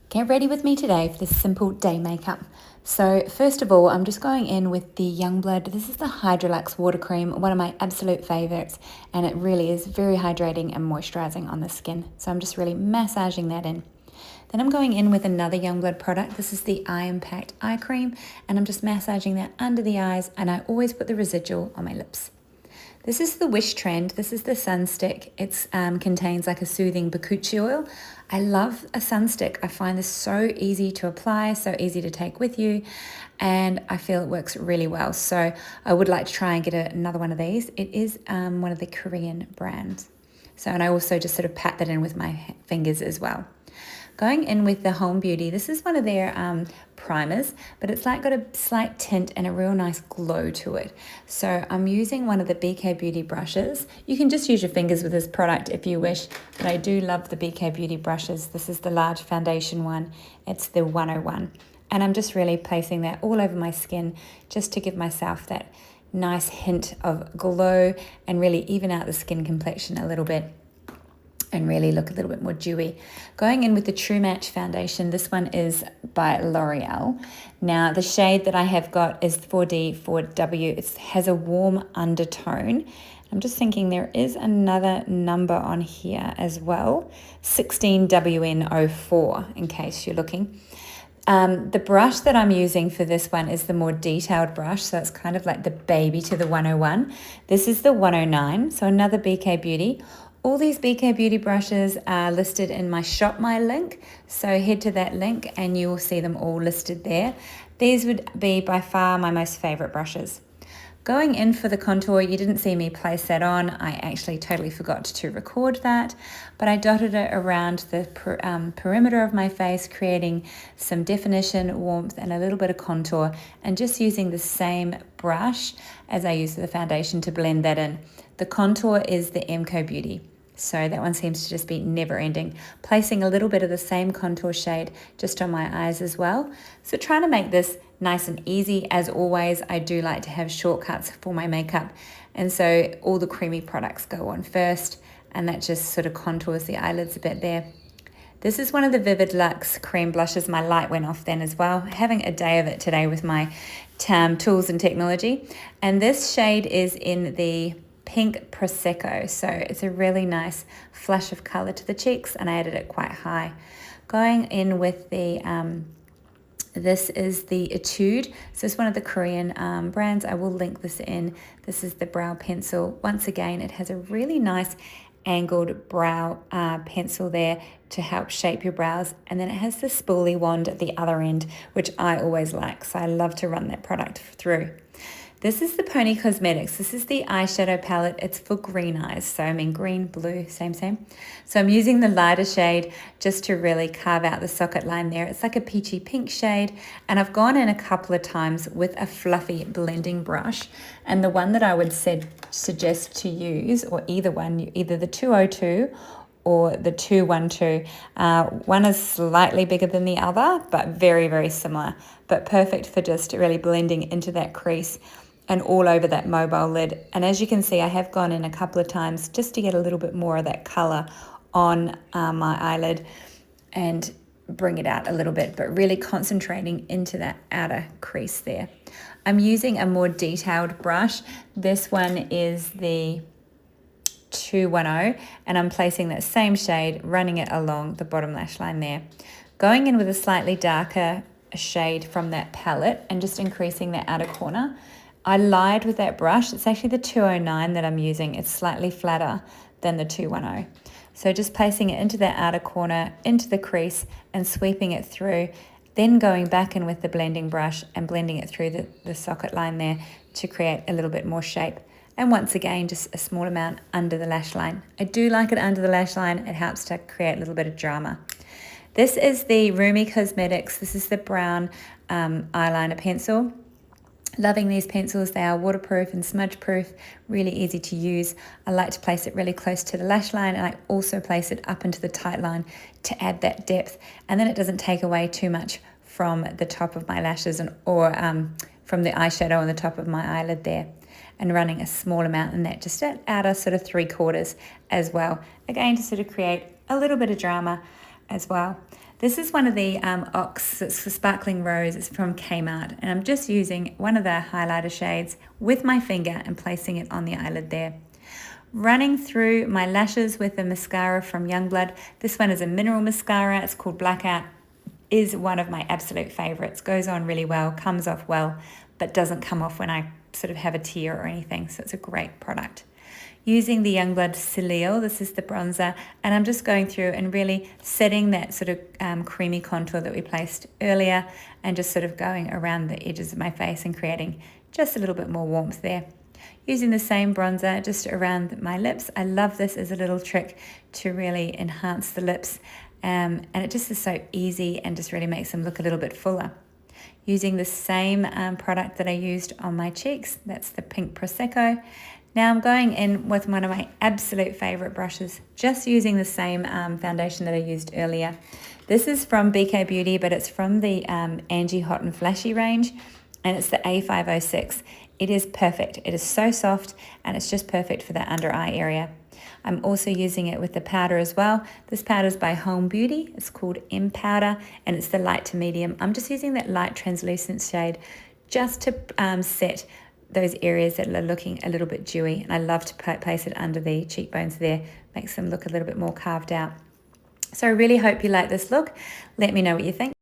Get ready with me today for this simple day makeup. So first of all, I'm just going in with the Youngblood. This is the Hydra-Luxe water cream, one of my absolute favorites, and it really is very hydrating and moisturizing on the skin. So I'm just really massaging that in. Then I'm going in with another Youngblood product. This is the Eye Impact Eye Cream, and I'm just massaging that under the eyes, and I always put the residual on my lips. This is the Wishtrend. This is the Sunstick. It contains like a soothing bakuchi oil. I love a sunstick. I find this so easy to apply, so easy to take with you, and I feel it works really well. So I would like to try and get another one of these. It is one of the Korean brands. So, and I also just sort of pat that in with my fingers as well. Going in with the Holme Beauty, this is one of their primers, but it's like got a slight tint and a real nice glow to it. So I'm using one of the BK Beauty brushes. You can just use your fingers with this product if you wish, but I do love the BK Beauty brushes. This is the large foundation one. It's the 101. And I'm just really placing that all over my skin just to give myself that nice hint of glow and really even out the skin complexion a little bit, and really look a little bit more dewy. Going in with the True Match foundation, this one is by L'Oreal. Now the shade that I have got is 4D4W. It has a warm undertone. I'm just thinking there is another number on here as well, 16WN04 in case you're looking. The brush that I'm using for this one is the more detailed brush, so it's kind of like the baby to the 101. This is the 109, so another BK Beauty. All these BK Beauty brushes are listed in my Shop My link, so head to that link and you will see them all listed there. These would be by far my most favorite brushes. Going in for the contour, you didn't see me place that on. I actually totally forgot to record that, but I dotted it around the perimeter of my face, creating some definition, warmth, and a little bit of contour, and just using the same brush as I use the foundation to blend that in. The contour is the MCoBeauty. So that one seems to just be never ending. Placing a little bit of the same contour shade just on my eyes as well. So trying to make this nice and easy. As always, I do like to have shortcuts for my makeup. And so all the creamy products go on first, and that just sort of contours the eyelids a bit there. This is one of the Vivid Luxe cream blushes. My light went off then as well. Having a day of it today with my tools and technology. And this shade is in the Pink Prosecco, so it's a really nice flush of color to the cheeks, and I added it quite high. Going in with the this is the Etude. So it's one of the Korean brands. I will link this in. This is the brow pencil. Once again, it has a really nice angled brow pencil there to help shape your brows, and then it has the spoolie wand at the other end, which I always like, so I love to run that product through. This is the Poni Cosmetics. This is the eyeshadow palette. It's for green eyes. So I mean green, blue, same. So I'm using the lighter shade just to really carve out the socket line there. It's like a peachy pink shade. And I've gone in a couple of times with a fluffy blending brush. And the one that I would suggest to use, or either one, either the 202 or the 212. One is slightly bigger than the other, but very, very similar. But perfect for just really blending into that crease and all over that mobile lid. And as you can see, I have gone in a couple of times just to get a little bit more of that color on my eyelid and bring it out a little bit, but really concentrating into that outer crease there. I'm using a more detailed brush. This one is the 210, and I'm placing that same shade, running it along the bottom lash line there. Going in with a slightly darker shade from that palette and just increasing that outer corner. I lied with that brush. It's actually the 209 that I'm using. It's slightly flatter than the 210. So just placing it into that outer corner, into the crease, and sweeping it through, then going back in with the blending brush and blending it through the socket line there to create a little bit more shape. And once again, just a small amount under the lash line. I do like it under the lash line. It helps to create a little bit of drama. This is the Rumi Cosmetics. This is the brown eyeliner pencil. Loving these pencils. They are waterproof and smudge proof, really easy to use. I like to place it really close to the lash line, and I also place it up into the tight line to add that depth. And then it doesn't take away too much from the top of my lashes or from the eyeshadow on the top of my eyelid there. And running a small amount in that, just at outer sort of 3/4 as well. Again, to sort of create a little bit of drama as well. This is one of the Ox, it's for Sparkling Rose, it's from Kmart, and I'm just using one of the highlighter shades with my finger and placing it on the eyelid there. Running through my lashes with a mascara from Youngblood. This one is a mineral mascara, it's called Blackout. Is one of my absolute favorites. Goes on really well, comes off well, but doesn't come off when I sort of have a tear or anything, so it's a great product. Using the Youngblood Celil, this is the bronzer, and I'm just going through and really setting that sort of creamy contour that we placed earlier, and just sort of going around the edges of my face and creating just a little bit more warmth there. Using the same bronzer just around my lips. I love this as a little trick to really enhance the lips, and it just is so easy and just really makes them look a little bit fuller. Using the same product that I used on my cheeks, that's the Pink Prosecco. Now I'm going in with one of my absolute favorite brushes, just using the same foundation that I used earlier. This is from BK Beauty, but it's from the Angie Hot and Flashy range, and it's the A506. It is perfect. It is so soft, and it's just perfect for that under eye area. I'm also using it with the powder as well. This powder is by Holme Beauty. It's called M Powder, and it's the light to medium. I'm just using that light translucent shade just to set those areas that are looking a little bit dewy, and I love to place it under the cheekbones there. Makes them look a little bit more carved out. So I really hope you like this look. Let me know what you think.